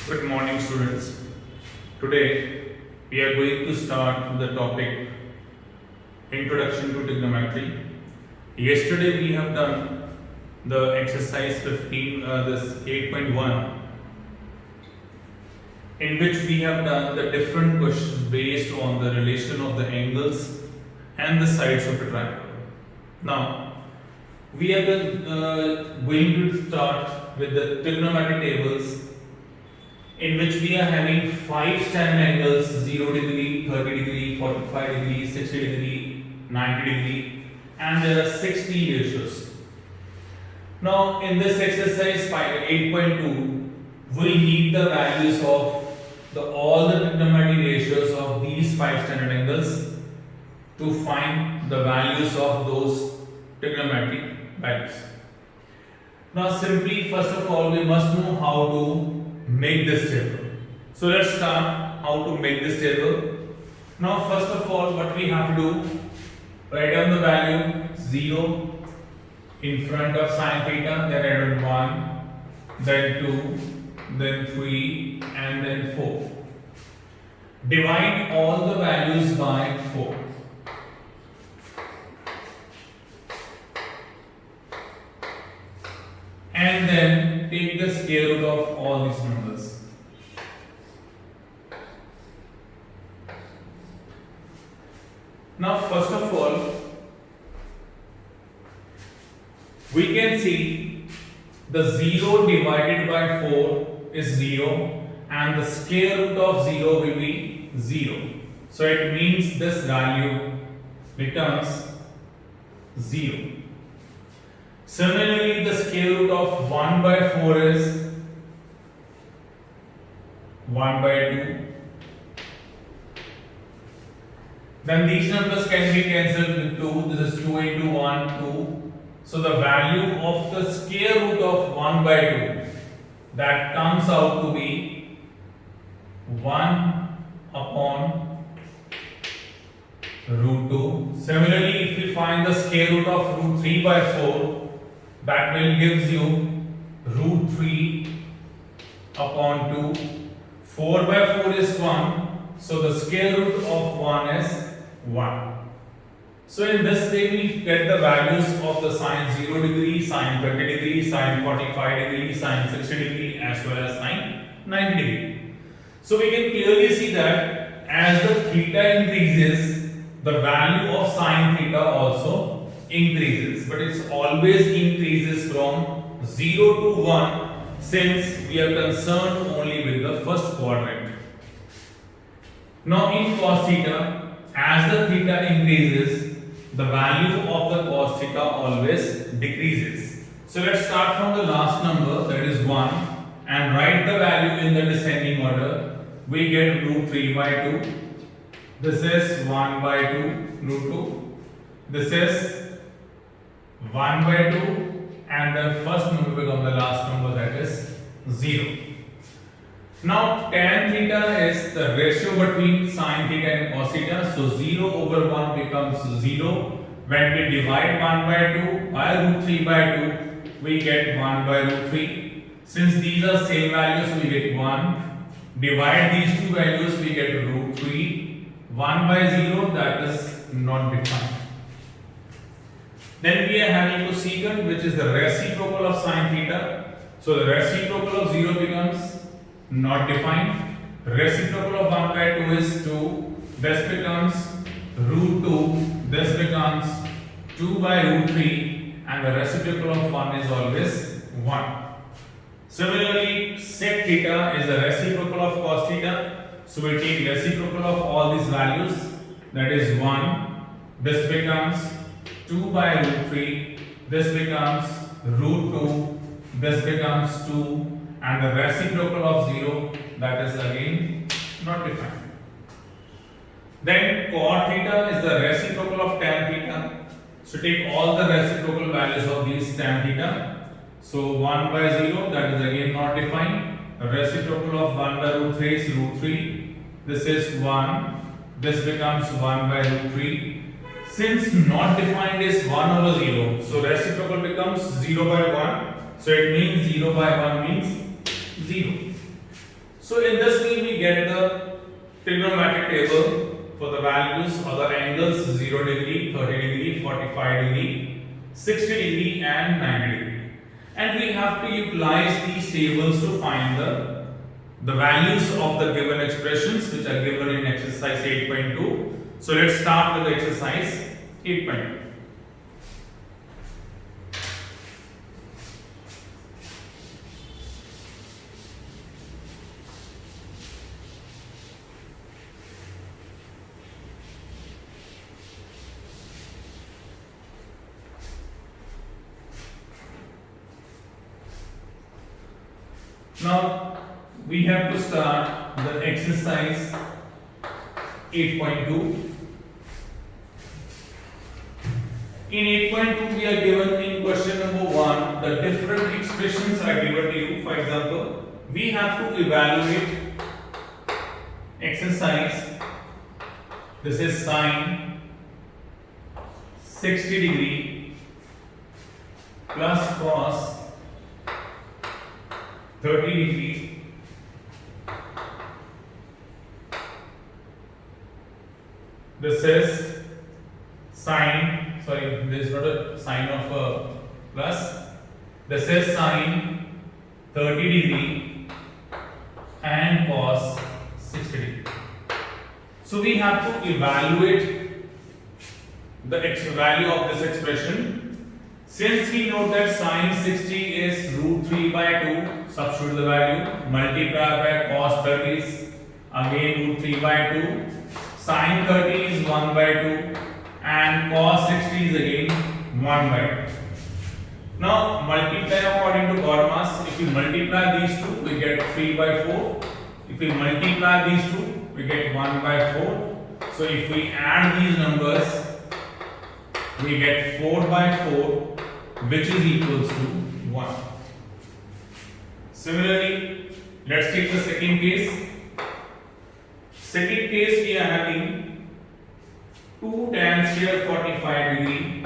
Good morning, students. Today we are going to start the topic Introduction to Trigonometry. Yesterday we have done the exercise 15, this 8.1, in which we have done the different questions based on the relation of the angles and the sides of a triangle. Now we are going to start with the trigonometry tables, in which we are having 5 standard angles: 0 degree, 30 degree, 45 degree, 60 degree, 90 degree, and there are 60 ratios. Now in this exercise 8.2, we need the values of all the trigonometry ratios of these 5 standard angles to find the values of those trigonometry values. Now simply, first of all, we must know how to make this table. So let's start how to make this table. Now first of all, what we have to do, write down the value 0 in front of sine theta, then add 1, then 2, then 3, and then 4. Divide all the values by 4. And then take the square root of all these numbers. Now first of all, we can see the 0 divided by 4 is 0 and the square root of 0 will be 0. So it means this value becomes 0. Similarly, the square root of 1 by 4 is 1 by 2. Then these numbers can be cancelled with 2. This is 2 into 1, 2. So the value of the square root of 1 by 2, that comes out to be 1 upon root 2. Similarly, if we find the square root of root 3 by 4, that will gives you root 3 upon 2. 4 by 4 is 1. So the square root of 1 is 1. So in this way we get the values of the sine 0 degree, sine 30 degree, sine 45 degree, sine 60 degree, as well as sine 90 degree. So we can clearly see that as the theta increases, the value of sine theta also increases, but it's always increases from 0 to 1, since we are concerned only with the first quadrant. Now in cos theta, as the theta increases, the value of the cos theta always decreases. So let's start from the last number, that is 1, and write the value in the descending order. We get root 3 by 2. This is 1 by 2 root 2. This is 1 by 2, and the first number becomes the last number, that is 0. Now tan theta is the ratio between sine theta and cos theta, so 0 over 1 becomes 0. When we divide 1 by 2 by root 3 by 2, we get 1 by root 3. Since these are same values, we get 1. Divide these two values, we get root 3. 1 by 0, that is not defined. Then we are having cosecant, which is the reciprocal of sine theta. So the reciprocal of 0 becomes not defined. Reciprocal of 1 by 2 is 2. This becomes root 2. This becomes 2 by root 3. And the reciprocal of 1 is always 1. Similarly, sec theta is the reciprocal of cos theta. So we take reciprocal of all these values. That is 1. This becomes 2 by root 3, this becomes root 2, this becomes 2, and the reciprocal of 0, that is again not defined. Then cot theta is the reciprocal of tan theta. So take all the reciprocal values of these tan theta. So 1 by 0, that is again not defined. The reciprocal of 1 by root 3 is root 3. This is 1, this becomes 1 by root 3. Since not defined is 1 over 0, so reciprocal becomes 0 by 1. So it means 0 by 1 means 0. So in this way we get the trigonometric table for the values or the angles 0 degree, 30 degree, 45 degree, 60 degree and 90 degree. And we have to utilize these tables to find the values of the given expressions which are given in exercise 8.2. So let's start with the exercise 8.2. Now we have to start the exercise 8.2. In 8.2 we are given in question number 1 the different expressions are given to you. For example, we have to evaluate exercise. This is sine 60 degree plus cos 30 degree this is sine, sorry, this is not a sign of a plus, this is sine 30 degree and cos 60 degree. So we have to evaluate the value of this expression. Since we know that sine 60 is root 3 by 2, substitute the value, multiply by cos 30 is again root 3 by 2, sine 30 is 1 by 2 and cos 60 is again 1 by 2. Now multiply according to Gormas. If you multiply these two, we get 3 by 4. If we multiply these two, we get 1 by 4. So if we add these numbers, we get 4 by 4, which is equals to 1. Similarly, let's take the second case. Second case, we are having 2 tan square 45 degree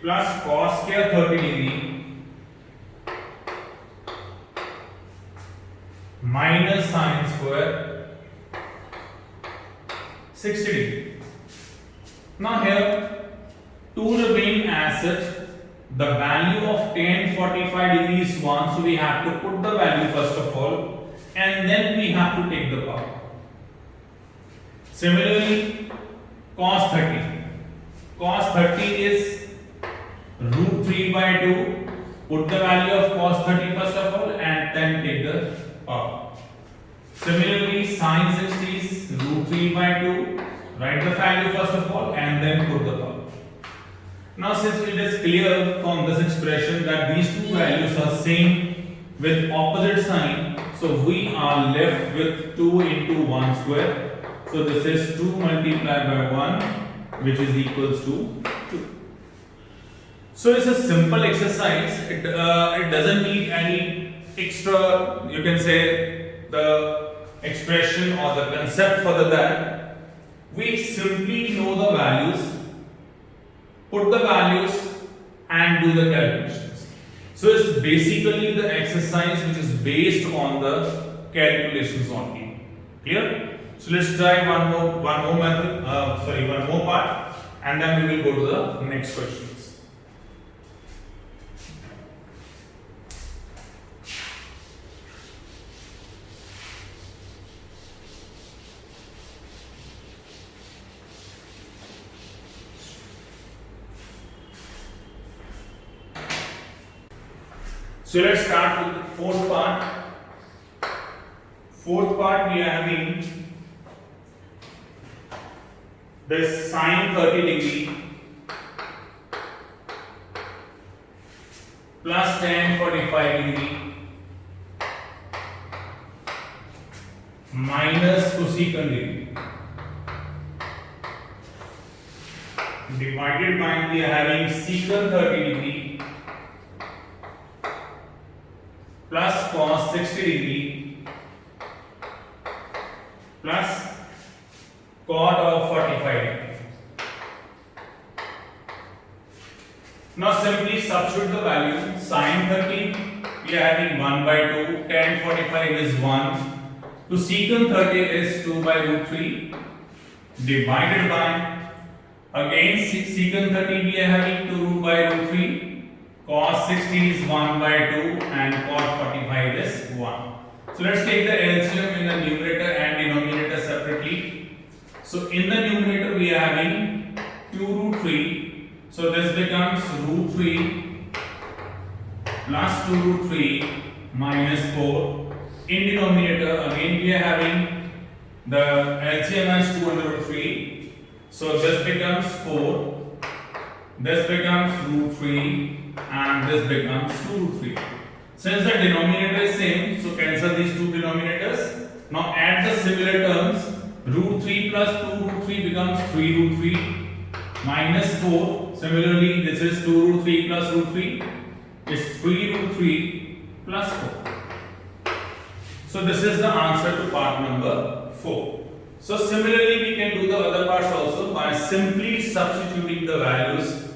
plus cos square 30 degree minus sine square 60 degree. Now here 2 remain as such. The value of tan 45 degree is 1, so we have to put the value first of all and then we have to take the power. Similarly, cos 30. Cos 30 is root 3 by 2. Put the value of cos 30 first of all and then take the power. Similarly, sin 60 is root 3 by 2. Write the value first of all and then put the power. Now since it is clear from this expression that these two values are same with opposite sign, so we are left with 2 into 1 square. So this is 2 multiplied by 1, which is equals to 2. So it's a simple exercise. It doesn't need any extra, you can say, the expression or the concept for that. We simply know the values, put the values and do the calculations. So it's basically the exercise which is based on the calculations only. Clear? So let's try one more part, and then we will go to the next questions. So let's start with the fourth part. Fourth part, we are having this sine 30 degree plus tan 45 degree minus cosecant degree divided by, we are having secant 30 degree plus cos 60 degree plus cot of 45 degree. Now simply substitute the value. Sin 30 we are having 1 by 2, tan 45 is 1. So secant 30 is 2 by root 3 divided by, again secant 30 we are having 2 by root 3, cos 60 is 1 by 2 and cos 45 is 1. So let's take the LCM in the numerator and denominator separately. So in the numerator we are having 2 root 3, so this becomes root 3 plus 2 root 3 minus 4. In denominator again we are having the LCM as 2 under root 3, so this becomes 4, this becomes root 3 and this becomes 2 root 3. Since the denominator is same, so cancel these two denominators. Now add the similar terms. Root 3 plus 2 root 3 becomes 3 root 3 minus 4. Similarly, this is 2 root 3 plus root 3 is 3 root 3 plus 4. So this is the answer to part number 4. So similarly, we can do the other parts also by simply substituting the values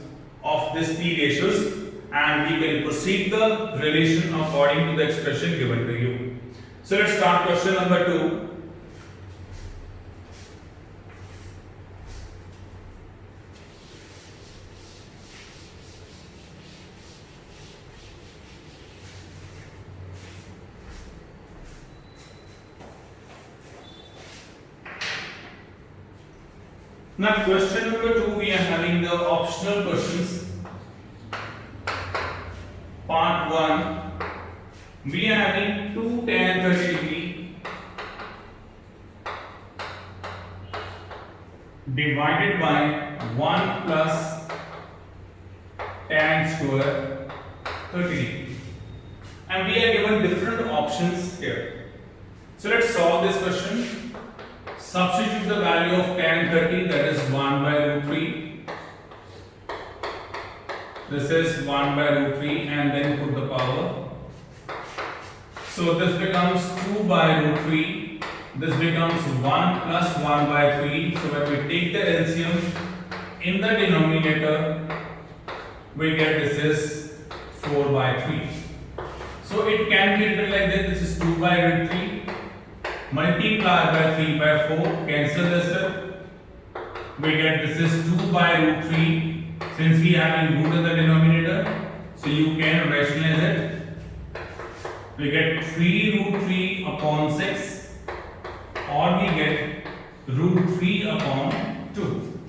of these t ratios, and we can proceed the relation according to the expression given to you. So let's start question number 2. Now question number 2, we are having the optional questions. Part 1, we are having 2 tan 30 degree divided by 1 plus tan square 30 degree, and we are given different options here. So let's solve this question. Substitute the value of tan 30, that is 1 by root 3. This is 1 by root 3 and then put the power. So this becomes 2 by root 3. This becomes 1 plus 1 by 3. So when we take the LCM in the denominator, we get this is 4 by 3. So it can be written like this. This is 2 by root 3. Multiply by 3 by 4, cancel this up, we get this is 2 by root 3, since we have in root in the denominator, so you can rationalize it, we get 3 root 3 upon 6, or we get root 3 upon 2.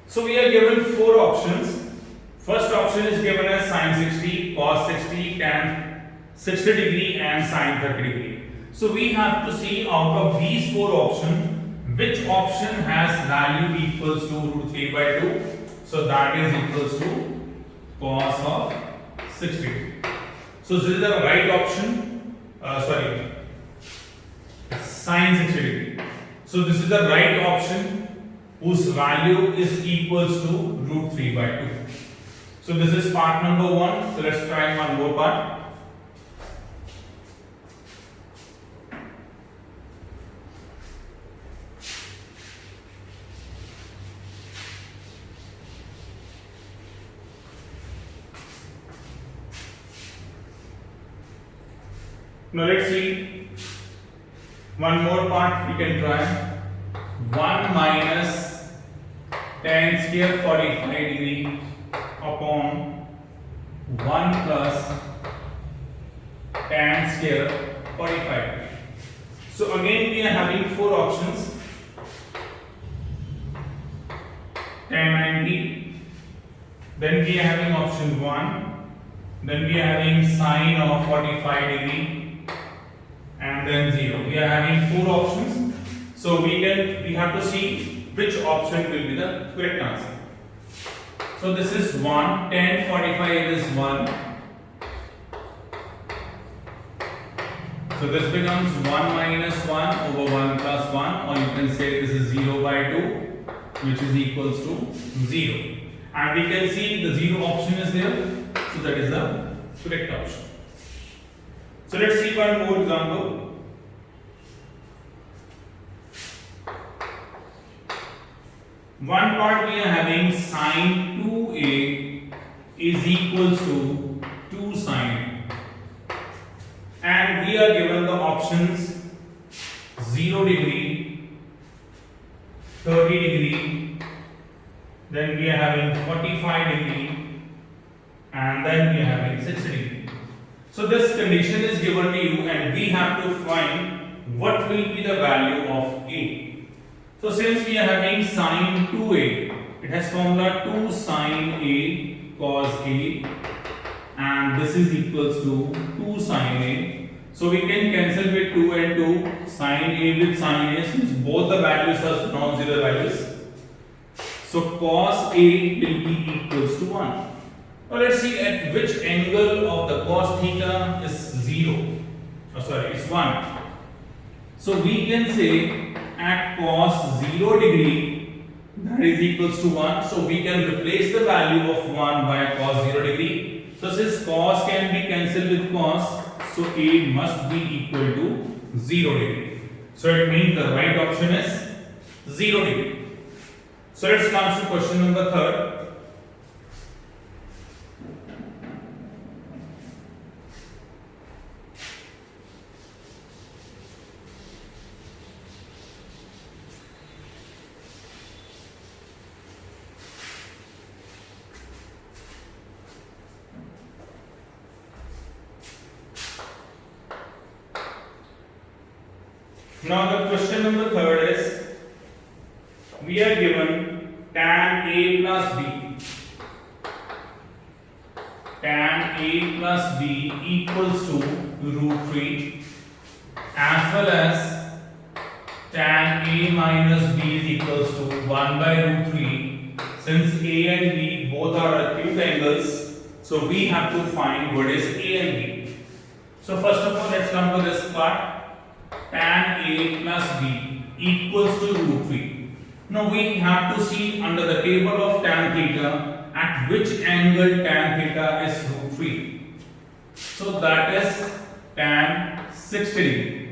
So we are given 4 options. First option is given as sin 60, cos 60, tan 60 degree and sin 30 degree. So we have to see out of these 4 options, which option has value equals to root 3 by 2. So that is equals to cos of 60. So this is the right option, sin 60 degree. So this is the right option whose value is equals to root 3 by 2. So this is part number 1. So let's try one more part. Now let's see one more part we can try. 1 minus tan square 45 degree upon 1 plus tan square 45. So again we are having 4 options. Tan 90, then we are having option 1, then we are having sine of 45 degree, and then 0. We are having 4 options, so we have to see which option will be the correct answer. So this is 1, tan 45 is 1. So this becomes 1 minus 1 over 1 plus 1, or you can say this is 0 by 2, which is equals to 0. And we can see the 0 option is there, so that is the correct option. So let's see one more example. One part we are having sine 2a is equals to 2 sine A. And we are given the options 0 degree, 30 degree, then we are having 45 degree, and then we are having 60 degree. So this condition is given to you and we have to find what will be the value of A. So since we are having sine 2A, it has formula 2 sine A cos A, and this is equals to 2 sine A. So we can cancel with 2 and 2, sine A with sine A, since both the values are non-zero values. So cos A will be equals to 1. Now let's see at which angle of the cos theta is 0. Oh, sorry, it's 1. So we can say at cos 0 degree, that is equals to 1. So we can replace the value of 1 by cos 0 degree. So since cos can be cancelled with cos, so A must be equal to 0 degree. So it means the right option is 0 degree. So let's come to question number 3. Now the question number 3 is, we are given tan A plus B. Tan A plus B equals to root 3, as well as tan A minus B is equals to 1 by root 3. Since A and B both are acute angles, so we have to find what is A and B. So first of all, let's come to this part. Tan A plus B equals to root 3. Now we have to see under the table of tan theta at which angle tan theta is root 3. So that is tan 60 degree.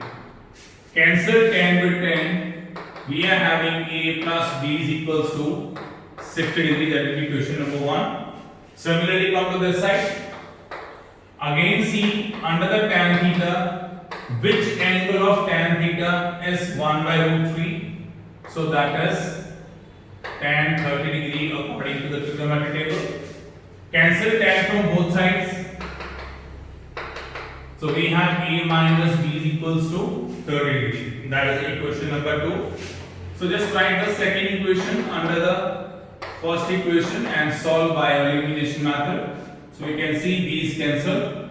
Cancel 10 with 10. We are having A plus B is equals to 60 degree. That will be question number 1. Similarly, come to this side. Again see under the tan theta, which angle of tan theta is 1 by root 3? So that is tan 30 degree according to the trigonometry table. Cancel tan from both sides. So we have A minus B is equals to 30 degree. That is equation number 2. So just write the second equation under the first equation and solve by elimination method. So we can see these cancel.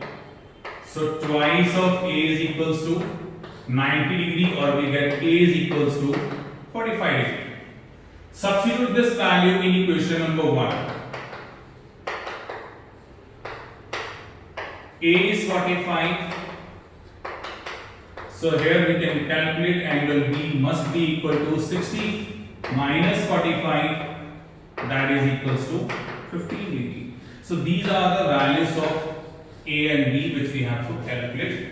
So twice of A is equals to 90 degree, or we get A is equals to 45 degree. Substitute this value in equation number 1. A is 45. So here we can calculate angle B must be equal to 60 minus 45, that is equals to 15 degree. So these are the values of A and B which we have to calculate.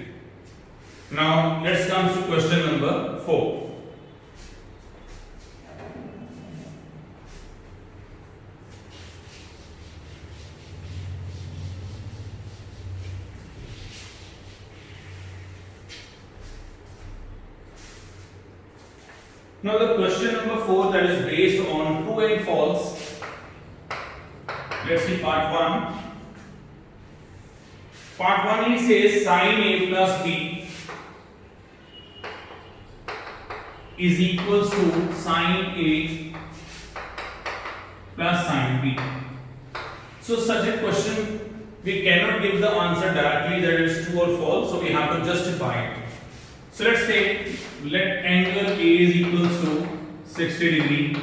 Now let's come to question number 4. Now the question number 4, that is based on true and false. Let's see part 1. Part 1 he says sin A plus B is equals to sin A plus sin B. So such a question we cannot give the answer directly that is true or false, so we have to justify it. So let's take, let angle A is equals to 60 degree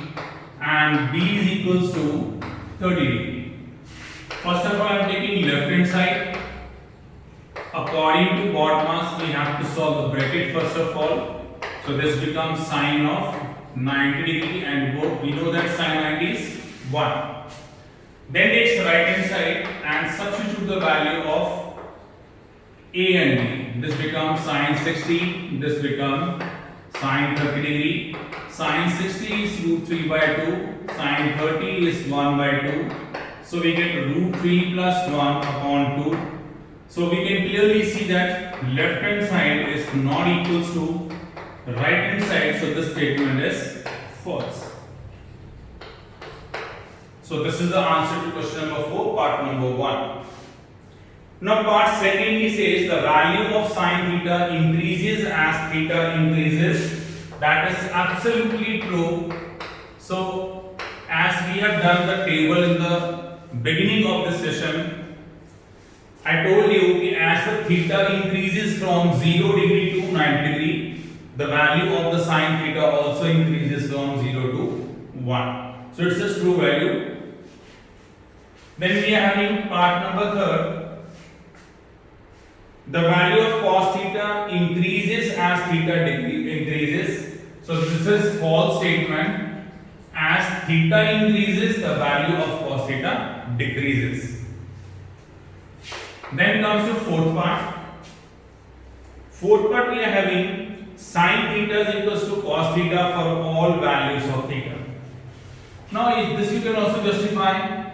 and B is equals to 30 degree. First of all, I am taking left hand side. According to BODMAS, we have to solve the bracket first of all. So this becomes sine of 90 degree, and we know that sine 90 is 1. Then take right hand side and substitute the value of A and B. This becomes sine 60, this becomes sine 30 degree. Sine 60 is root 3 by 2, sine 30 is 1 by 2. So we get root 3 plus 1 upon 2. So we can clearly see that left hand side is not equals to right hand side, so this statement is false. So this is the answer to question number 4, part number 1. Now part second, he says the value of sine theta increases as theta increases. That is absolutely true. So as we have done the table in the beginning of this session, I told you as the theta increases from 0 degree to 90 degree, the value of the sine theta also increases from 0 to 1. So it's a true value. Then we are having part number third. The value of cos theta increases as theta increases. So this is false statement. As theta increases, the value of cos theta decreases. Then comes to fourth part. Fourth part we are having sine theta is equals to cos theta for all values of theta. Now this you can also justify.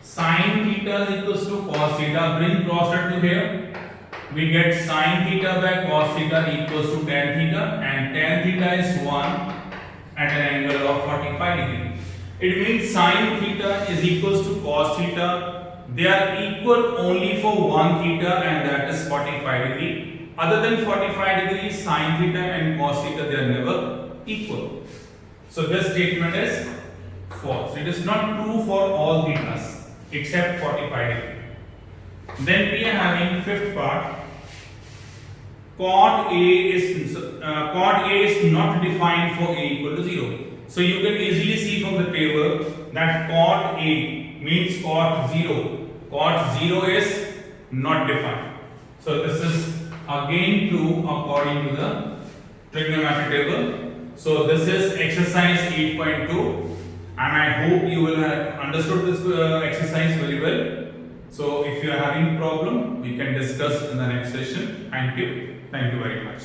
Sine theta is equals to cos theta. Bring cross it to here. We get sine theta by cos theta equals to tan theta, and tan theta is 1 at an angle of 45 degree. It means sine theta is equals to cos theta. They are equal only for one theta, and that is 45 degree. Other than 45 degrees, sine theta and cos theta, they are never equal. So this statement is false. It is not true for all thetas except 45 degree. Then we are having fifth part. Cot A is not defined for A equal to 0. So you can easily see from the table that cot A means cot 0. Cot 0 is not defined. So this is again true according to the trigonometry table. So this is exercise 8.2, and I hope you will have understood this exercise very well. So if you are having problem, we can discuss in the next session. Thank you very much.